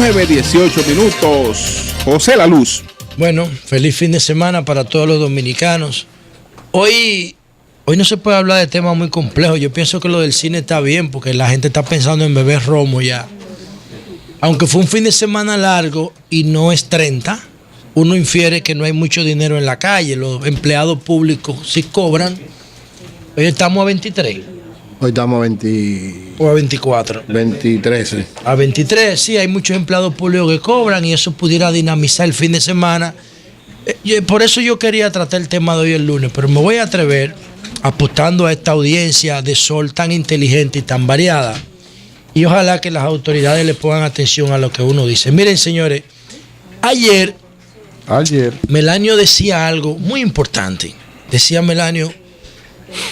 9:18. José La Luz. Bueno, feliz fin de semana para todos los dominicanos. Hoy no se puede hablar de temas muy complejos. Yo pienso que lo del cine está bien porque la gente está pensando en beber romo ya. Aunque fue un fin de semana largo y no es 30, uno infiere que no hay mucho dinero en la calle. Los empleados públicos sí cobran. Hoy estamos a 23. Hoy estamos a 20... O a 24. 23, sí. A 23, sí, hay muchos empleados públicos que cobran y eso pudiera dinamizar el fin de semana. Por eso yo quería tratar el tema de hoy el lunes, pero me voy a atrever, apostando a esta audiencia de Sol tan inteligente y tan variada, y ojalá que las autoridades le pongan atención a lo que uno dice. Miren, señores, ayer Melanio decía algo muy importante. Decía Melanio,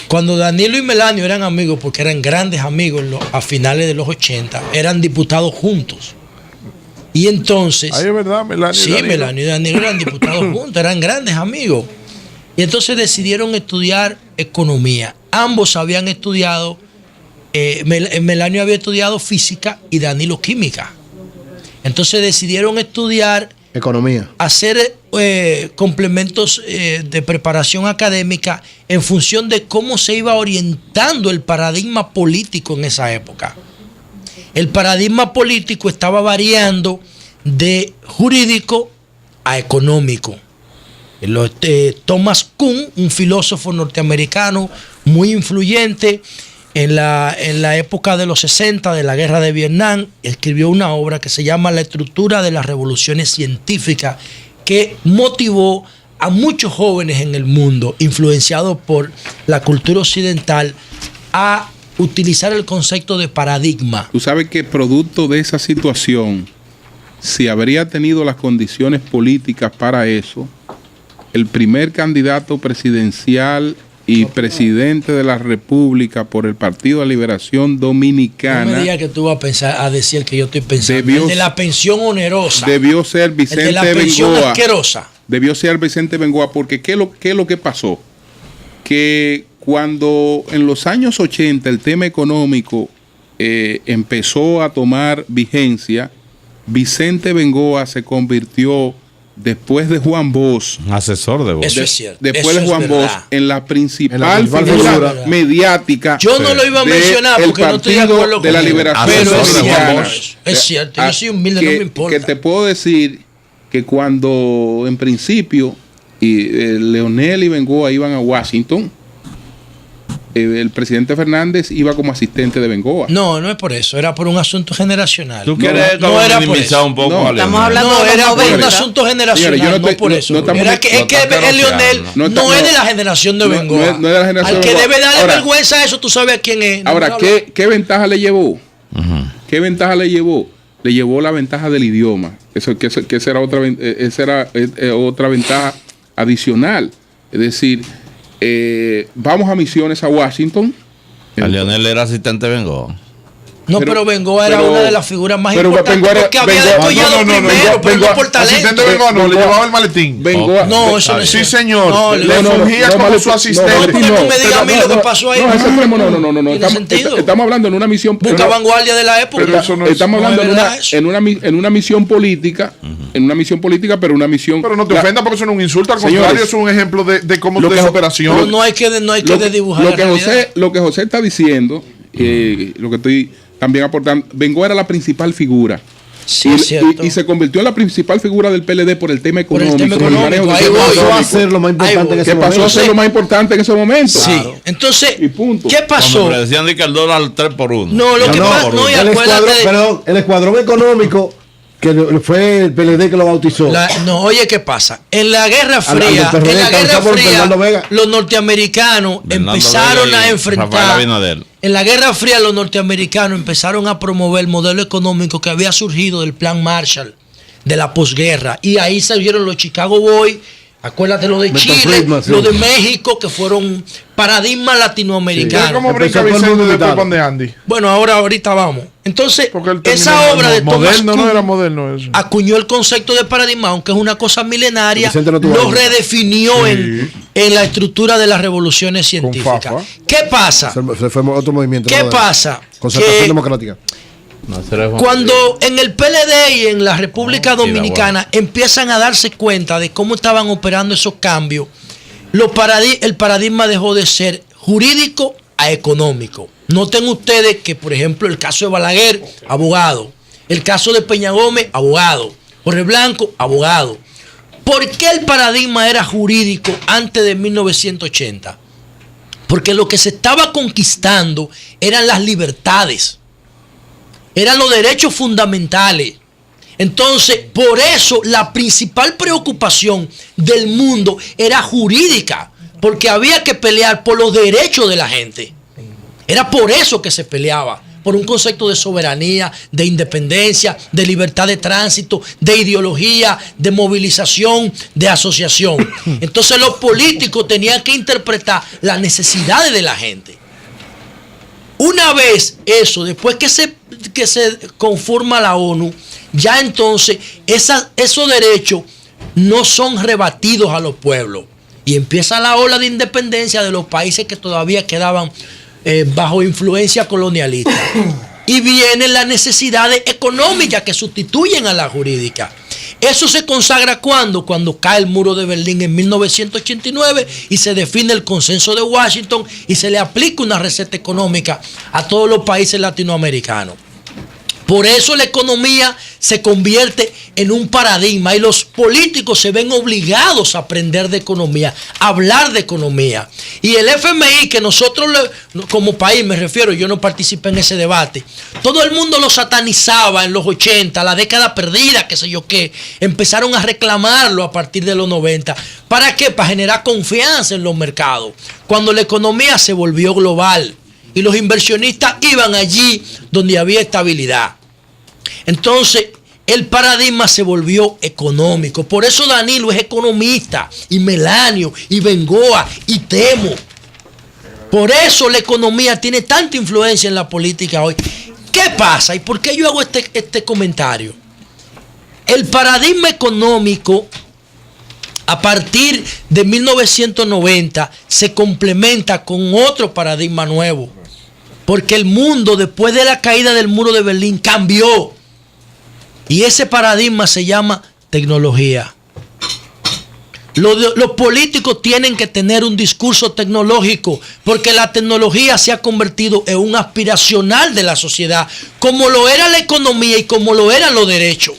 cuando Danilo y Melanio eran amigos, porque eran grandes amigos a finales de los 80, eran diputados juntos. Y entonces... Ahí es verdad, Melanio. Sí, Melanio y Danilo eran diputados juntos, eran grandes amigos. Y entonces decidieron estudiar economía. Ambos habían estudiado, Melanio había estudiado física y Danilo química. Entonces decidieron estudiar economía, hacer complementos de preparación académica en función de cómo se iba orientando el paradigma político en esa época. El paradigma político estaba variando de jurídico a económico. Thomas Kuhn, un filósofo norteamericano muy influyente en la época de los 60 de la guerra de Vietnam, escribió una obra que se llama La estructura de las revoluciones científicas, que motivó a muchos jóvenes en el mundo, influenciados por la cultura occidental, a utilizar el concepto de paradigma. Tú sabes que producto de esa situación, si habría tenido las condiciones políticas para eso, el primer candidato presidencial y presidente de la República por el Partido de Liberación Dominicana. No me digas que tú vas a decir que yo estoy pensando. El de la pensión onerosa. Debió ser Vicente Bengoa. El de la pensión asquerosa. Debió ser Vicente Bengoa, porque ¿qué es lo que pasó? Que cuando en los años 80 el tema económico empezó a tomar vigencia, Vicente Bengoa se convirtió, después de Juan Bosch, asesor de Bosch. Eso es cierto. Después eso de Juan Bosch, en la principal figura mediática. Yo no lo iba a mencionar porque no estoy de acuerdo con de la Liberación. Pero es cierto. Yo soy humilde, no me importa. Que te puedo decir que cuando en principio Leonel y Bengoa iban a Washington, el presidente Fernández iba como asistente de Bengoa. No es por eso, era por un asunto generacional. ¿Tú quieres minimizar un poco? No, estamos hablando no, de era por un 90. asunto generacional, no por eso. Es que el Leonel no es de la generación de Bengoa. No es de la generación Al de que Bengoa. debe darle Ahora, vergüenza a eso, tú sabes a quién es. Ahora, ¿qué ventaja le llevó? ¿Qué ventaja le llevó? Le llevó la ventaja del idioma. Esa era otra ventaja adicional. Es decir, vamos a misiones a Washington. A Leonel era asistente de Bengoa. Pero Bengoa era una de las figuras más importantes porque había descollado primero, pero no por talento. Asistente de Bengoa no, le llevaba el maletín. Bengoa, no, eso no es sí, cierto. señor. Le fungía como su asistente. No me digas a mí lo que pasó ahí. No. Estamos hablando en una misión. Busca vanguardia de la época. Estamos hablando en una misión política. En una misión política, pero una misión. Pero no te ofendas porque eso no es un insulto, al contrario, eso es un ejemplo de cómo de operación. No hay que desdibujar la realidad. Lo que José está diciendo, lo que estoy también aportando, Bengoa era la principal figura. Sí, es cierto. Y se convirtió en la principal figura del PLD por el tema económico. ¿Qué pasó a ser lo más importante en ese momento? Pasó a ser lo más importante en ese momento. Sí. Claro. Entonces, ¿qué pasó? Cuando decían que el dólar 3 por 1. No, lo que pasa, no, y acuérdate. El escuadrón económico, que fue el PLD que lo bautizó. Oye, ¿qué pasa? En la Guerra Fría, los norteamericanos empezaron a enfrentar. En la Guerra Fría, los norteamericanos empezaron a promover el modelo económico que había surgido del Plan Marshall de la posguerra. Y ahí salieron los Chicago Boys. Acuérdate lo de Chile, lo de México, que fueron paradigmas latinoamericanos. ¿Cómo brinca Vicente después con de Andy? Bueno, ahorita vamos. Entonces, esa obra de Thomas Kuhn no era moderno eso. acuñó el concepto de paradigma, aunque es una cosa milenaria, lo redefinió en la estructura de las revoluciones científicas. ¿Qué pasa? Se fue otro movimiento. ¿Qué pasa? Concertación democrática. Cuando en el PLD y en la República Dominicana empiezan a darse cuenta de cómo estaban operando esos cambios, el paradigma dejó de ser jurídico a económico. Noten ustedes que, por ejemplo, el caso de Balaguer, abogado. El caso de Peña Gómez, abogado. Jorge Blanco, abogado. ¿Por qué el paradigma era jurídico antes de 1980? Porque lo que se estaba conquistando eran las libertades, eran los derechos fundamentales. Entonces, por eso la principal preocupación del mundo era jurídica, porque había que pelear por los derechos de la gente. Era por eso que se peleaba, por un concepto de soberanía, de independencia, de libertad de tránsito, de ideología, de movilización, de asociación. Entonces los políticos tenían que interpretar las necesidades de la gente. Una vez eso, después que se conforma la ONU, ya entonces esos derechos no son rebatidos a los pueblos. Y empieza la ola de independencia de los países que todavía quedaban bajo influencia colonialista. Y vienen las necesidades económicas que sustituyen a la jurídica. Eso se consagra cuando cae el muro de Berlín en 1989 y se define el consenso de Washington y se le aplica una receta económica a todos los países latinoamericanos. Por eso la economía se convierte en un paradigma y los políticos se ven obligados a aprender de economía, a hablar de economía. Y el FMI, que nosotros como país, me refiero, yo no participé en ese debate, todo el mundo lo satanizaba en los 80, la década perdida, qué sé yo qué, empezaron a reclamarlo a partir de los 90. ¿Para qué? Para generar confianza en los mercados. Cuando la economía se volvió global y los inversionistas iban allí donde había estabilidad. Entonces, el paradigma se volvió económico. Por eso Danilo es economista, y Melanio, y Bengoa, y Temo. Por eso la economía tiene tanta influencia en la política hoy. ¿Qué pasa? ¿Y por qué yo hago este comentario? El paradigma económico, a partir de 1990, se complementa con otro paradigma nuevo. Porque el mundo, después de la caída del muro de Berlín, cambió. Y ese paradigma se llama tecnología. Los políticos tienen que tener un discurso tecnológico, porque la tecnología se ha convertido en un aspiracional de la sociedad, como lo era la economía y como lo eran los derechos.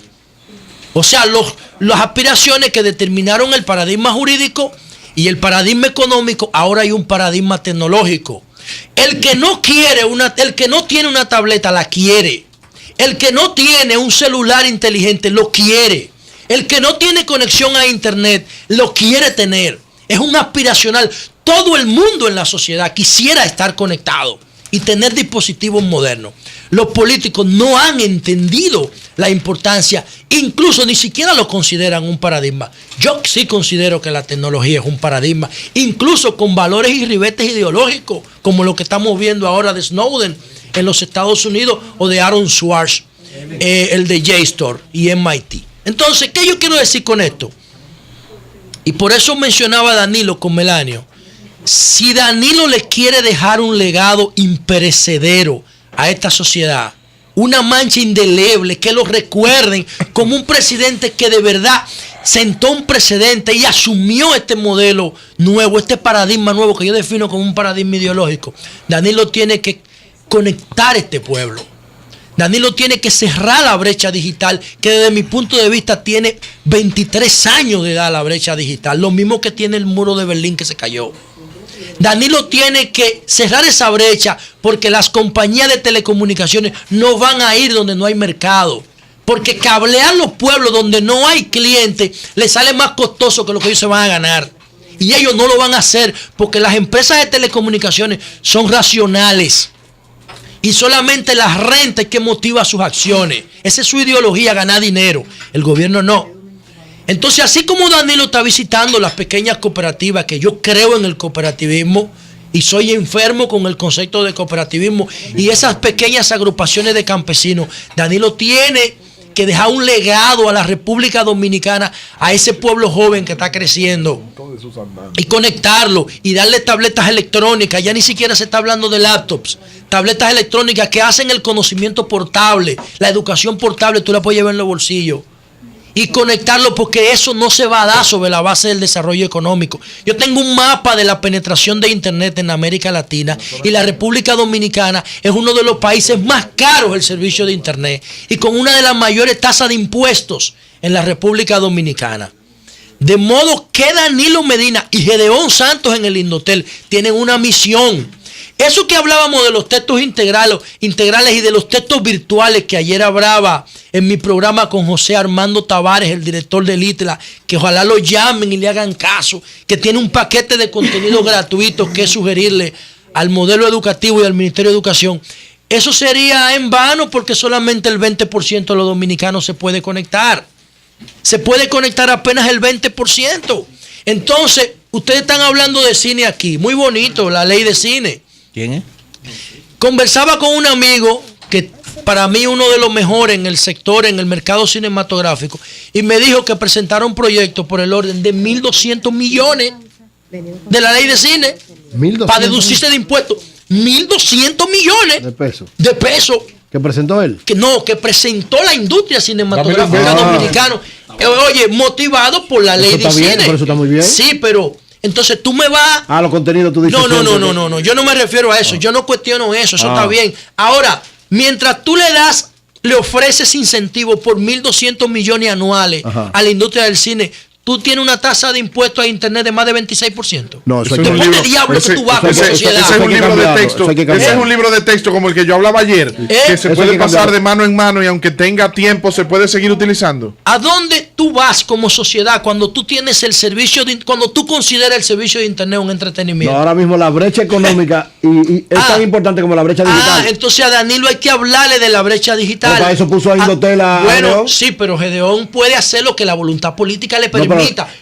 O sea, las aspiraciones que determinaron el paradigma jurídico y el paradigma económico, ahora hay un paradigma tecnológico. El que no tiene una tableta la quiere. El que no tiene un celular inteligente lo quiere. El que no tiene conexión a internet lo quiere tener. Es un aspiracional. Todo el mundo en la sociedad quisiera estar conectado y tener dispositivos modernos. Los políticos no han entendido la importancia, incluso ni siquiera lo consideran un paradigma. Yo sí considero que la tecnología es un paradigma, incluso con valores y ribetes ideológicos, como lo que estamos viendo ahora de Snowden en los Estados Unidos o de Aaron Swartz, el de JSTOR y MIT. Entonces, ¿qué yo quiero decir con esto? Y por eso mencionaba a Danilo con Melanio. Si Danilo le quiere dejar un legado imperecedero a esta sociedad, una mancha indeleble, que lo recuerden como un presidente que de verdad sentó un precedente y asumió este modelo nuevo, este paradigma nuevo que yo defino como un paradigma ideológico, Danilo tiene que conectar este pueblo. Danilo tiene que cerrar la brecha digital, que desde mi punto de vista tiene 23 años de edad la brecha digital, lo mismo que tiene el muro de Berlín que se cayó. Danilo tiene que cerrar esa brecha porque las compañías de telecomunicaciones no van a ir donde no hay mercado. Porque cablear los pueblos donde no hay clientes les sale más costoso que lo que ellos se van a ganar. Y ellos no lo van a hacer porque las empresas de telecomunicaciones son racionales. Y solamente la renta es que motiva sus acciones. Esa es su ideología, ganar dinero. El gobierno no. Entonces, así como Danilo está visitando las pequeñas cooperativas, que yo creo en el cooperativismo y soy enfermo con el concepto de cooperativismo y esas pequeñas agrupaciones de campesinos, Danilo tiene que dejar un legado a la República Dominicana, a ese pueblo joven que está creciendo, y conectarlo y darle tabletas electrónicas. Ya ni siquiera se está hablando de laptops, tabletas electrónicas que hacen el conocimiento portable, la educación portable, tú la puedes llevar en los bolsillos y conectarlo, porque eso no se va a dar sobre la base del desarrollo económico. Yo tengo un mapa de la penetración de Internet en América Latina y la República Dominicana es uno de los países más caros del servicio de Internet y con una de las mayores tasas de impuestos en la República Dominicana. De modo que Danilo Medina y Gedeón Santos en el Indotel tienen una misión. Eso que hablábamos de los textos integrales y de los textos virtuales que ayer hablaba en mi programa con José Armando Tavares, el director del ITLA, que ojalá lo llamen y le hagan caso, que tiene un paquete de contenido gratuito que sugerirle al modelo educativo y al Ministerio de Educación. Eso sería en vano porque solamente el 20% de los dominicanos se puede conectar. Se puede conectar apenas el 20%. Entonces, ustedes están hablando de cine aquí. Muy bonito, la ley de cine. ¿Quién es? Conversaba con un amigo que para mí uno de los mejores en el sector, en el mercado cinematográfico, y me dijo que presentara un proyecto por el orden de 1.200 millones de la ley de cine para deducirse de impuestos. 1.200 millones de pesos. ¿Que presentó él? Que presentó la industria cinematográfica dominicana. Oye, motivado por la ley de cine. Por eso está muy bien. Sí, pero entonces tú me vas... los contenidos tú dices... No, yo no me refiero a eso. Yo no cuestiono eso, eso está bien. Ahora, mientras tú le ofreces incentivos por 1.200 millones anuales a la industria del cine, tú tienes una tasa de impuestos a Internet de más de 26%. No, eso ¿De dónde diablos tú vas como sociedad? Ese es un libro de texto. Ese es un libro de texto como el que yo hablaba ayer, que se puede pasar de mano en mano y aunque tenga tiempo se puede seguir utilizando. ¿A dónde tú vas como sociedad cuando tú tienes el servicio cuando tú consideras el servicio de Internet un entretenimiento? No, ahora mismo la brecha económica y es tan importante como la brecha digital. Entonces a Danilo hay que hablarle de la brecha digital. Para eso puso a Indotel a Bueno, Gedeón. sí, pero Gedeón puede hacer lo que la voluntad política le permita.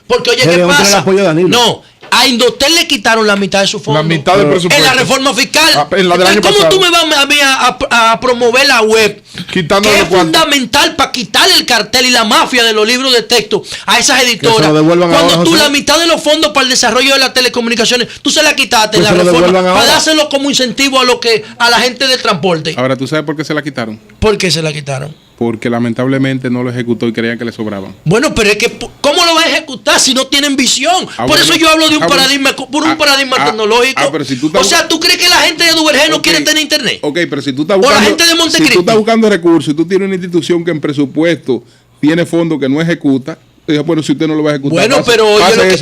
Porque oye, ¿qué pasa? No, a Indotel le quitaron la mitad de su fondo. La mitad del presupuesto. En la reforma fiscal. En la del año ¿Cómo pasado. tú me vas a mí a promover la web? Quitando que es fundamental para quitar el cartel y la mafia de los libros de texto a esas editoras. Cuando tú la mitad de los fondos para el desarrollo de las telecomunicaciones, tú se la quitaste en la reforma para dárselo como incentivo a la gente de transporte. Ahora, ¿tú sabes por qué se la quitaron? ¿Por qué se la quitaron? Porque lamentablemente no lo ejecutó y creían que le sobraban. Bueno, pero es que ¿cómo lo va a ejecutar si no tienen visión? Por eso yo hablo de un paradigma tecnológico. Pero si tú o sea, ¿tú crees que la gente de Duvergé no quiere tener internet? Ok, pero si tú estás buscando, o la gente de Montecristi. Si tú estás buscando recursos y tú tienes una institución que en presupuesto tiene fondos que no ejecuta, bueno, si usted no lo va a ejecutar,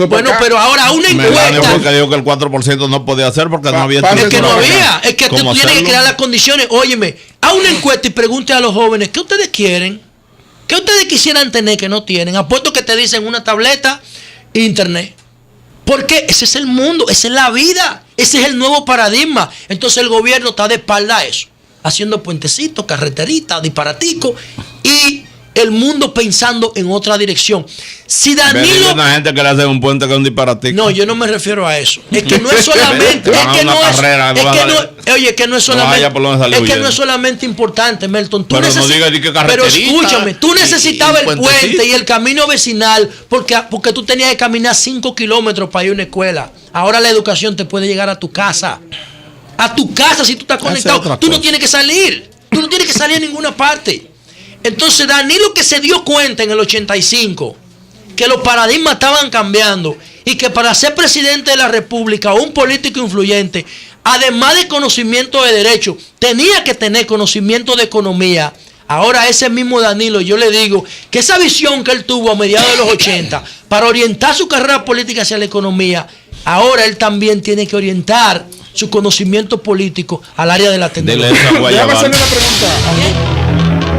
bueno, pero ahora una encuesta. Porque dijo que el 4% no podía hacer porque no había. Es que no había. Es que tú tienes que crear las condiciones. Óyeme, a una encuesta y pregunte a los jóvenes, ¿qué ustedes quieren? ¿Qué ustedes quisieran tener que no tienen? Apuesto que te dicen una tableta, internet. Porque ese es el mundo, esa es la vida, ese es el nuevo paradigma. Entonces el gobierno está de espalda a eso, haciendo puentecitos, carreteritas, disparaticos y el mundo pensando en otra dirección. Si Danilo... una gente que le hace un puente que es un disparatico. No, yo no me refiero a eso. Es que no es solamente... que no es solamente importante, Melton. Pero escúchame, tú necesitabas el puente y el camino vecinal porque tú tenías que caminar 5 kilómetros para ir a una escuela. Ahora la educación te puede llegar a tu casa. A tu casa si tú estás conectado. Tú no tienes que salir. Tú no tienes que salir a ninguna parte. Entonces Danilo, que se dio cuenta en el 85 que los paradigmas estaban cambiando y que para ser presidente de la República o un político influyente, además de conocimiento de derecho, tenía que tener conocimiento de economía. Ahora ese mismo Danilo, yo le digo que esa visión que él tuvo a mediados de los 80 para orientar su carrera política hacia la economía, ahora él también tiene que orientar su conocimiento político al área de la tecnología. Déjame hacerle una pregunta.